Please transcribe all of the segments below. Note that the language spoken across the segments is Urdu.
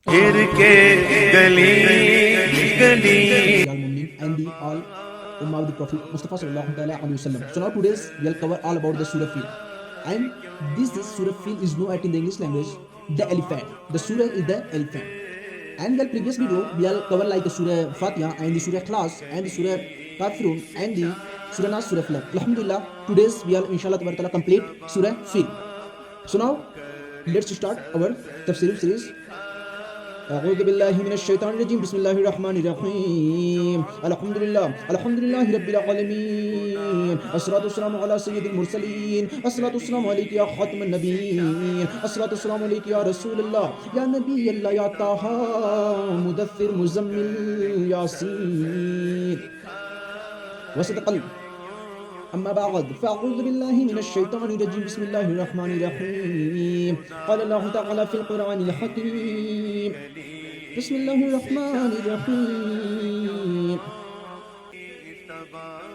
گر کے گلی گلی and the all Ummah of the Prophet Mustafa sallallahu alaihi wasallam. So now today's we'll cover all about the Surah Fil, and this Surah Fil is known in the English language the elephant. The Surah is the elephant. And the previous video we'll cover like the Surah Fatiha and the Surah Ikhlas and the Surah Kafirun and the Surah Nas, Surah Falaq. Alhamdulillah, today's we'll inshallah ta'ala complete Surah Fil. So now let's start our tafsir series. أعوذ بالله من الشيطان الرجيم بسم الله الرحمن الرحيم الحمد لله رب العالمين الصلاة والسلام على سيد المرسلين الصلاة والسلام عليك يا خاتم النبيين الصلاة والسلام عليك يا رسول الله يا نبي الله يا طه مدثر مزمل ياسين وصدق أما بعد فأعوذ بالله من الشيطان الرجيم بسم الله الرحمن الرحيم قال الله تعالى في القرآن الحكيم بسم الله الرحمن الرحيم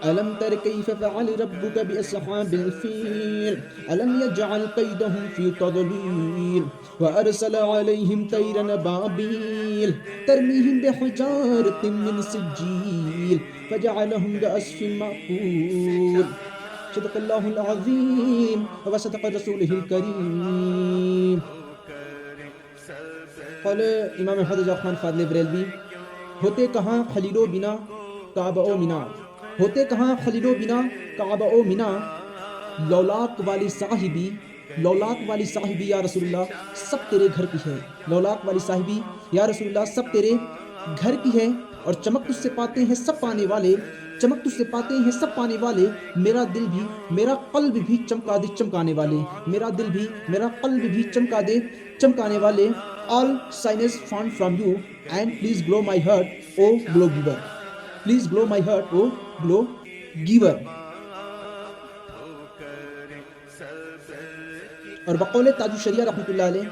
ألم تر كيف فعل ربك بأصحاب الفيل ألم يجعل كيدهم في تضليل وأرسل عليهم طيرا أبابيل ترميهم بحجارة من سجيل فجعلهم كعصف مأكول صدق الله العظيم وصدق رسوله الكريم. قال امام حضرت جعفر فاضل بریلوی ہوتے کہاں خلیل و بنا کعبہ و منا ہوتے کہاں خلیل و بنا کعبہ و منا لولاک والی صاحبی یا رسول اللہ سب تیرے گھر کی ہے لولاک والی صاحبی یا رسول اللہ سب تیرے گھر کی ہے اور چمک تجھ سے پاتے ہیں سب پانے والے چمک تجھ سے پاتے ہیں سب پانے والے میرا دل بھی میرا قلب بھی چمکا دے چمکانے والے میرا دل بھی میرا قلب بھی چمکا دے چمکانے والے all signs found from you and please glow my heart O glow giver please glow my heart O glow giver. اور بقول تاج الشریعہ رحمۃ اللہ علیہ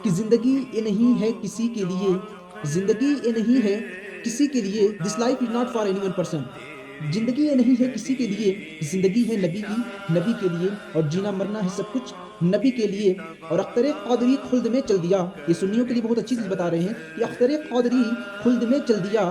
کہ زندگی یہ نہیں ہے کسی کے لیے زندگی یہ نہیں ہے کسی کے لیے this life is not for any one person زندگی یہ نہیں ہے کسی کے لیے زندگی ہے نبی کی نبی کے لیے اور جینا مرنا ہے سب کچھ نبی کے لیے. اور اختر قادری خلد میں چل دیا یہ سنیوں کے لیے بہت اچھی چیز بتا رہے ہیں کہ اختر قادری خلد میں چل دیا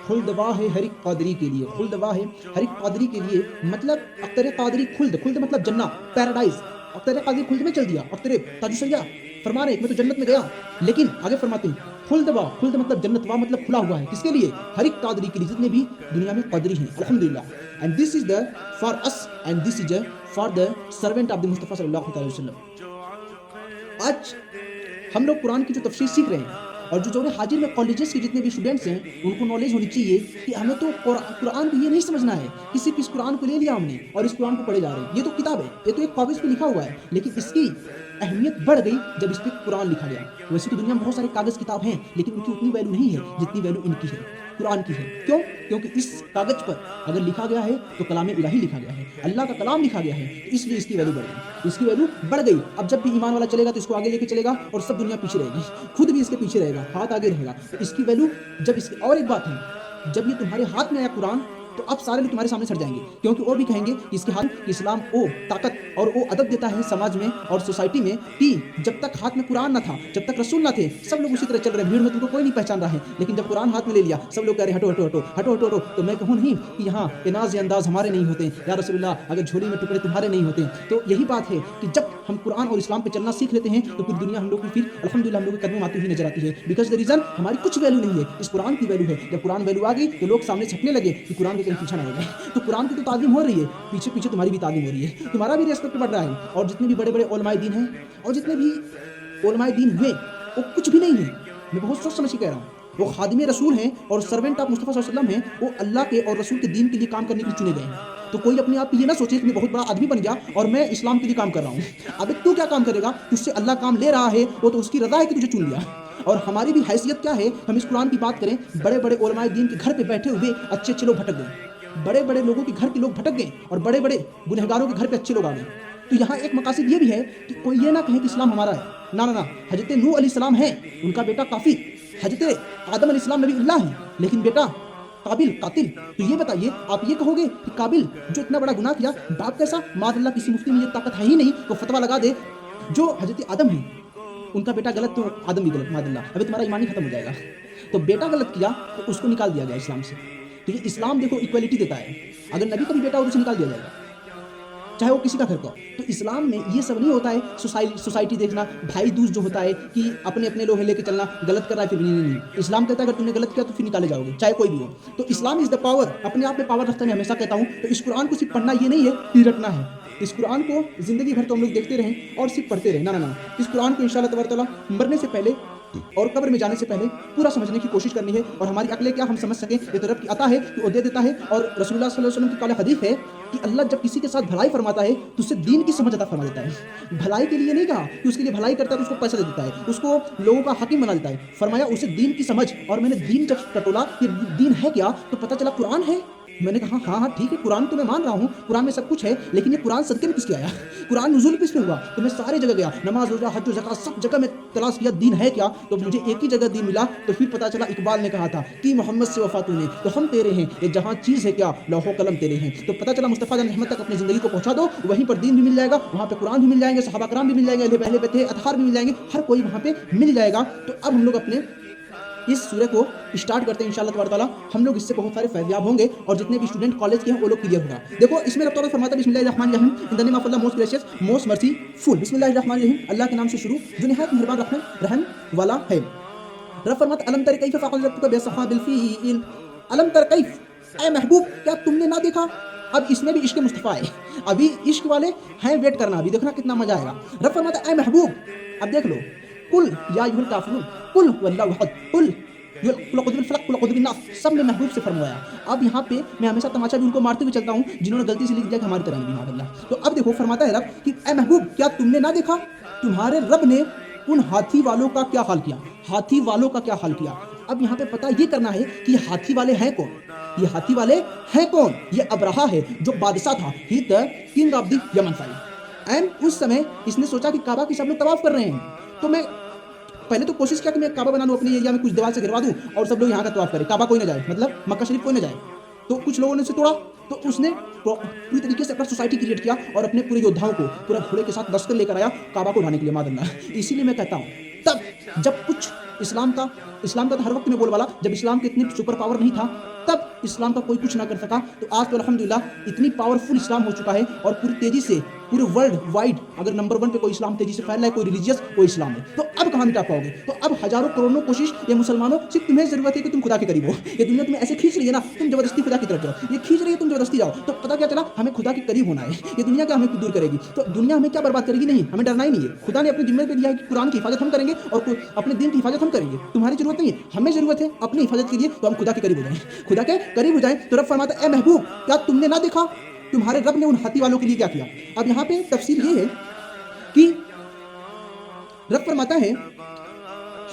خلد واہ ہر ایک قادری کے لیے خلد واہ ہر ایک قادری کے لیے مطلب اختر قادری خلد مطلب جنت پیراڈائز اختر قادری خلد میں چل دیا. اختر تاج الشریعہ فرما رہے ہیں میں تو جنت میں گیا لیکن آگے فرماتے ہیں خلد مطلب جنت وا مطلب کھلا ہوا ہے کس کے لیے ہر ایک قادری کے لیے جتنے بھی دنیا میں قادری ہیں الحمدللہ. And this is the for us and this is for the servant of the Mustafa صلی اللہ علیہ وسلم. آج ہم لوگ قرآن کی جو تفسیر سیکھ رہے ہیں اور جو حاضر میں کالجز کے جتنے بھی اسٹوڈنٹس ہیں ان کو نالج ہونی چاہیے کہ ہمیں تو قرآن کو یہ نہیں سمجھنا ہے کہ صرف اس قرآن کو لے لیا ہم نے اور اس قرآن کو پڑھے جا رہے ہیں. یہ تو کتاب ہے یہ تو ایک کاغذ پہ لکھا ہوا ہے لیکن اس کی اہمیت بڑھ گئی جب اس پہ قرآن لکھا گیا. ویسے تو دنیا میں بہت سارے کاغذ کتاب ہیں لیکن ان کی اتنی ویلو نہیں ہے جتنی ویلو ان کی ہے قرآن کی ہے. کیوں؟ کیونکہ اس کاغذ پر اگر لکھا گیا ہے تو کلام الہی لکھا گیا ہے اللہ کا کلام لکھا گیا ہے تو اس لیے اس کی ویلو بڑھ گئی اس کی ویلو بڑھ گئی. اب جب بھی ایمان والا چلے گا تو اس کو آگے لے کے چلے گا اور سب دنیا پیچھے رہے گی خود بھی اس کے پیچھے رہے گا ہاتھ آگے رہے گا تو اس کی ویلو جب اس کی. اور ایک بات ہے جب یہ تمہارے ہاتھ میں آیا قرآن تو اب سارے لوگ تمہارے سامنے سڑ جائیں گے کیونکہ وہ بھی کہیں گے کہ اس کے ہاتھ اسلام وہ طاقت اور وہ ادب دیتا ہے سماج میں اور سوسائٹی میں کہ جب تک ہاتھ میں قرآن نہ تھا جب تک رسول نہ تھے سب لوگ اسی طرح چل رہے ہیں بھیڑ میں تم کو کوئی نہیں پہچان رہا ہے لیکن جب قرآن ہاتھ میں لے لیا سب لوگ کہہ رہے ہیں ہٹو ہٹو ہٹو ہٹو ہٹو ہٹو. تو میں کہوں نہیں کہ یہاں ناز انداز ہمارے نہیں ہوتے یا رسول اللہ اگر جھولی میں ٹکڑے تمہارے نہیں ہوتے. تو یہی بات ہے کہ جب ہم قرآن اور اسلام پہ چلنا سیکھ لیتے ہیں تو پوری دنیا ہم لوگ کی پھر الحمدللہ ہم لوگ کے قدموں آتی ہوئی نظر آتی ہے بیکاز دا ریزن ہماری کچھ ویلو نہیں ہے اس قرآن کی ویلو ہے. جب قرآن ویلو آ گئی تو لوگ سامنے چھپنے لگے کہ قرآن کے کہیں پیچھے نہ ہو گئے. تو قرآن کی تو تعلیم ہو رہی ہے پیچھے پیچھے تمہاری بھی تعلیم ہو رہی ہے تمہارا بھی ریسپیکٹ بڑھ رہا ہے. اور جتنے بھی بڑے بڑے علماء دین ہیں اور جتنے بھی علماء دین ہوئے وہ کچھ بھی نہیں ہے. میں بہت سوچ سمجھ کے کہہ رہا ہوں وہ خادم رسول ہیں اور سرونٹ آف مصطفیٰ صلی اللہ علیہ وسلم ہیں. وہ اللہ کے اور رسول کے دین کے لیے کام کرنے کے لیے چنے گئے ہیں. تو کوئی اپنے آپ کو یہ نہ سوچے کہ میں بہت بڑا آدمی بن گیا اور میں اسلام کے لیے کام کر رہا ہوں. اب تو کیا کام کرے گا تجھ سے اللہ کام لے رہا ہے وہ تو اس کی رضا ہے کہ تجھے چن لیا. اور ہماری بھی حیثیت کیا ہے ہم اس قرآن کی بات کریں بڑے بڑے علماء دین کے گھر پہ بیٹھے ہوئے اچھے اچھے لوگ بھٹک گئے بڑے بڑے لوگوں کے گھر کے لوگ بھٹک گئے اور بڑے بڑے گنہگاروں کے گھر پہ اچھے لوگ آ گئے. تو یہاں ایک مقاصد یہ بھی ہے کہ کوئی یہ نہ کہے کہ اسلام ہمارا ہے نہ حضرت نوح علیہ السلام ہے ان کا بیٹا کافر حضرت آدم علیہ السلام نبی اللہ ہے لیکن بیٹا قابل قاتل. تو یہ بتائیے آپ یہ کہو گے کہ قابل جو اتنا بڑا گناہ کیا باپ کیسا معاذ اللہ کسی مفتی میں یہ طاقت ہے ہی نہیں کہ فتویٰ لگا دے جو حضرت آدم ہیں ان کا بیٹا غلط تو آدم بھی غلط، معاذ اللہ، ابھی تمہارا ایمان ہی ختم ہو جائے گا. تو بیٹا غلط کیا تو اس کو نکال دیا گیا اسلام سے. تو یہ اسلام دیکھو ایکویلٹی دیتا ہے. اگر نبی کا بھی بیٹا ہو تو اسے نکال دیا جائے گا، چاہے وہ کسی کا گھر کا ہو. تو اسلام میں یہ سب نہیں ہوتا ہے سوسائٹی دیکھنا، بھائی دوست جو ہوتا ہے کہ اپنے اپنے لوہے لے کے چلنا، غلط کر رہا ہے پھر نہیں. اسلام کہتا ہے اگر تم نے غلط کیا تو پھر نکالے جاؤ گے، چاہے کوئی بھی ہو. تو اسلام از دا پاور، اپنے آپ میں پاور رکھتا ہے. میں ہمیشہ کہتا ہوں تو اس قرآن کو صرف پڑھنا یہ نہیں ہے کہ رٹنا ہے. اس قرآن کو زندگی بھر تو ہم لوگ دیکھتے رہیں اور صرف پڑھتے رہیں، نہ. اس قرآن کو انشاءاللہ تبارک تعالیٰ مرنے سے پہلے اور قبر میں جانے سے پہلے پورا سمجھنے کی کوشش کرنی ہے. اور ہماری عقلیں کیا ہم سمجھ سکیں، یہ تو رب کی عطا ہے کہ وہ دے دیتا ہے. اور رسول اللہ صلی اللہ علیہ وسلم کی قول حدیث ہے کہ اللہ جب کسی کے ساتھ بھلائی فرماتا ہے تو اسے دین کی سمجھ عطا فرما دیتا ہے. بھلائی کے لیے نہیں کہا کہ اس کے لیے بھلائی کرتا ہے تو اس کو پیسہ دے دیتا ہے، اس کو لوگوں کا حاکم بنا دیتا ہے. فرمایا اسے دین کی سمجھ. اور میں نے دین جب ٹٹولا کہ دین ہے کیا تو پتہ چلا قرآن ہے. میں نے کہا ہاں ٹھیک ہے، قرآن تو میں مان رہا ہوں، قرآن میں سب کچھ ہے، لیکن یہ قرآن صدقے میں کس کے آیا؟ قرآن نزول کس میں ہوا؟ تو میں سارے جگہ گیا، نماز روزہ حج و زکات سب جگہ میں تلاش کیا دین ہے کیا. تو مجھے ایک ہی جگہ دین ملا. تو پھر پتا چلا اقبال نے کہا تھا کہ محمد سے وفا تو نے تو ہم تیرے ہیں، یہ جہاں چیز ہے کیا لوح و قلم تیرے ہیں. تو پتا چلا مصطفیٰ جان رحمت تک اپنی زندگی کو پہنچا دو، وہیں پر دین بھی مل جائے گا، وہاں پہ قرآن بھی مل جائیں گے، صحابہ کرام بھی مل جائیں گے، اہل پہلے تھے اطہار بھی مل جائیں گے، ہر کوئی وہاں پہ مل جائے گا. تو اب ہم لوگ اپنے اس سورہ کو اسٹارٹ کرتے ہیں انشاءاللہ تبارک تعالیٰ. ہم لوگ اس سے بہت سارے فیضیاب ہوں گے اور جتنے بھی اسٹوڈنٹ کالج کے ہیں وہ لوگ کلیئر ہوگا. دیکھو اس میں رب تعالیٰ فرماتا ہے بسم اللہ الرحمن الرحیم، in the name of Allah most gracious most merciful. بسم اللہ الرحمن الرحیم، اللہ کے نام سے شروع جو نہایت مہربان رحم والا ہے. رب فرماتا الم تر کیف فعل ربک باصحاب الفیل. الم تر کیف، اے محبوب کیا تم نے نہ دیکھا. اب اس میں بھی عشق مصطفیٰ ہے، ابھی عشق والے ہیں، ویٹ کرنا، ابھی دیکھنا کتنا مزہ آئے گا. رب فرماتا اے محبوب، اب دیکھ لو، قل یا ایھا الکافرون، قل هو اللہ احد، قل قل اعوذ بالفلق، قل اعوذ بالناس، سب نے محبوب سے فرمایا. اب یہاں پہ میں ہمیشہ تماشا بھی ان کو مارتے ہوئے چلتا ہوں جنہوں نے غلطی سے لکھ دیا کہ ہماری طرح نبی محمد اللہ. تو اب دیکھو فرماتا ہے رب کہ اے محبوب کیا تم نے نہ دیکھا، تمہارے رب نے ان ہاتھی والوں کا کیا حال کیا. ہاتھی والوں کا کیا حال کیا. اب یہاں پہ پتہ یہ کرنا ہے کہ یہ ہاتھی والے ہیں کون. یہ ہاتھی والے ہیں کون؟ یہ ابرہا ہے جو بادشاہ تھا، he the king of the Yemen side. And اس سمے اس نے سوچا کہ کعبہ کی سب لوگ طواف کر رہے ہیں، تو میں پہلے تو کوشش کیا کہ میں کعبہ بنا لوں اپنے ایریا میں، کچھ دیوار سے گروا دوں اور سب لوگ یہاں کا طواف کریں، کعبہ کوئی نہ جائے، مطلب مکہ شریف کوئی نہ جائے. تو کچھ لوگوں نے اسے توڑا. تو اس نے پوری طریقے سے اپنا سوسائٹی کریٹ کیا اور اپنے پورے یودھاؤں کو پورا گھوڑے کے ساتھ لشکر لے کر آیا کعبہ کو اڑانے کے لیے معاذ اللہ. اسی لیے میں کہتا ہوں تب جب کچھ اسلام کا تو ہر وقت میں بول والا، جب اسلام کے اتنی سپر پاور نہیں تھا تب اسلام کا کوئی کچھ نہ کر سکا. تو آج تو الحمدللہ اتنی پاورفل اسلام ہو چکا ہے اور پوری تیزی سے پورے ورلڈ وائڈ اگر نمبر 1 پہ کوئی اسلام تیزی سے پھیل رہا ہے، کوئی ریلیجیس کوئی اسلام ہے. تو اب کہاں مٹا پاؤ گے. تو اب ہزاروں کروڑوں کوشش یہ مسلمانوں صرف تمہیں ضرورت ہے کہ تم خدا کے قریب ہو. یہ دنیا تمہیں ایسے کھینچ رہی ہے نا، تم زبردستی خدا کی طرف جاؤ. یہ کھینچ رہی ہے تم زبردستی جاؤ. تو پتہ کیا چلا ہمیں خدا کے قریب ہونا ہے. یہ دنیا کیا ہمیں دور کرے گی. تو دنیا ہمیں کیا برباد کرے گی؟ نہیں، ہمیں ڈرنا ہی نہیں ہے. خدا نے اپنے ذمہ پہ دیا ہے کہ قرآن کی حفاظت ہم کریں گے اور اپنے دین کی حفاظت ہم کریں گے. تمہاری ضرورت نہیں ہے، ہمیں ضرورت ہے اپنی حفاظت کے لیے. تو ہم خدا کے قریب ہو جائیں، خدا کے قریب ہو جائیں. تو رب فرماتا اے محبوب کیا تم نے نہ دیکھا تمہارے رب نے ان ہاتھی والوں کے لیے کیا کیا. اب یہاں پہ تفسیر یہ ہے کہ رب فرماتا ہے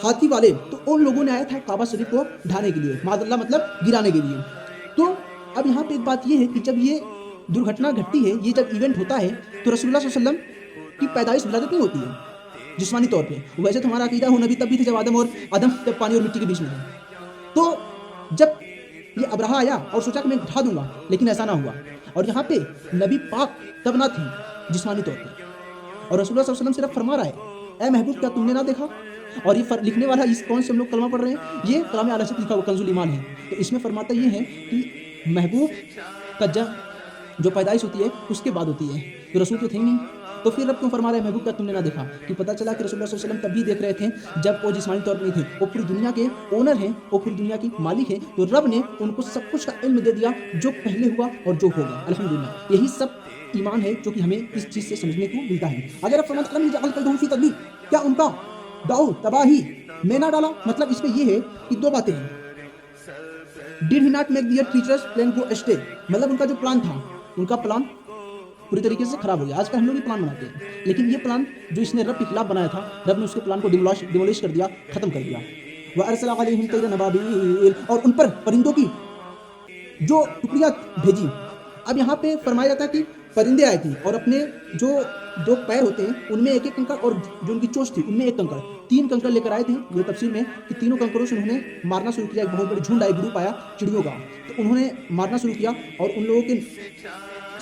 ہاتھی والے تو ان لوگوں نے آیا تھا کعبہ شریف کو ڈھانے کے لیے، معاذ اللہ مطلب گرانے کے لیے. تو اب یہاں پہ ایک بات یہ ہے کہ جب یہ درگھٹنا گھٹتی ہے، یہ جب ایونٹ ہوتا ہے تو رسول اللہ صلی اللہ علیہ وسلم کی پیدائش ولادت نہیں ہوتی ہے جسمانی طور پہ. ویسے تو ہمارا عقیدہ ہو نبی تب بھی تھے جب آدم جب پانی اور مٹی کے بیچ میں تھے. تو جب یہ ابرہا آیا اور سوچا کہ میں اٹھا دوں گا، لیکن ایسا نہ ہوا. اور یہاں پہ نبی پاک تب نہ تھے جسمانی طور پہ، اور رسول اللہ صلی اللہ علیہ وسلم صرف فرما رہا ہے اے محبوب کیا تم نے نہ دیکھا. اور یہ لکھنے والا اس کون سے ہم لوگ کلمہ پڑھ رہے ہیں، یہ کلام اعلیٰ سے لکھا ہوا کنز الایمان ہے. تو اس میں فرماتا یہ ہے کہ محبوب کا جو پیدائش ہوتی ہے اس کے بعد ہوتی ہے، تو رسول تو تھے ہی نہیں. تو پھر رب کیوں فرما رہا ہے محبوب کیا تم نے نہ دیکھا. کہ پتہ چلا کہ رسول اللہ صلی اللہ علیہ وسلم تب بھی دیکھ رہے تھے جب وہ جسمانی طور پر نہیں تھے. وہ پوری دنیا کے اونر ہیں، وہ پوری دنیا کی مالک ہیں. تو رب نے ان کو سب کچھ کا علم دے دیا جو پہلے ہوا اور جو ہوگا. الحمدللہ یہی سب ایمان ہے جو کہ ہمیں اس چیز سے سمجھنے کو ملتا ہے. اگر آپ فرماتے ہیں جعل قیدہم فی تدبیر، کیا ان کا داؤ تباہی میں نہ ڈالا. مطلب اس میں یہ ہے کہ دو باتیں ہیں. Did he not make their creatures plan go astray؟ مطلب ان کا جو پلان تھا، ان کا پلان پوری طریقے سے خراب ہو گیا. آج کل ہم لوگ بھی پلان بناتے ہیں، لیکن یہ پلان جو اس نے رب کے خلاف بنایا تھا، رب نے اس کے پلان کو ڈیمولش کر دیا، ختم کر دیا. وَأَرْسَلَ عَلَيْهِمْ طَيْرًا أَبَابِيلَ، اور ان پر پرندوں کی جو ٹکڑیاں بھیجی. اب یہاں پہ فرمایا جاتا ہے کہ پرندے آئے تھے اور اپنے جو دو پیر ہوتے ہیں ان میں ایک ایک کنکر اور جو ان کی چونچ تھی ان میں ایک کنکر، 3 کنکر لے کر آئے تھے. یہ تفسیر میں کہ تینوں کنکروں سے انہوں نے مارنا شروع کیا. ایک بہت بڑی جھنڈ آئی، گروپ آیا چڑیوں کا، تو انہوں نے مارنا شروع کیا اور ان لوگوں کے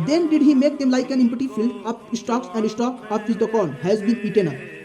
Then did he make them like an empty field of stalks and stalk of which the corn has been eaten up,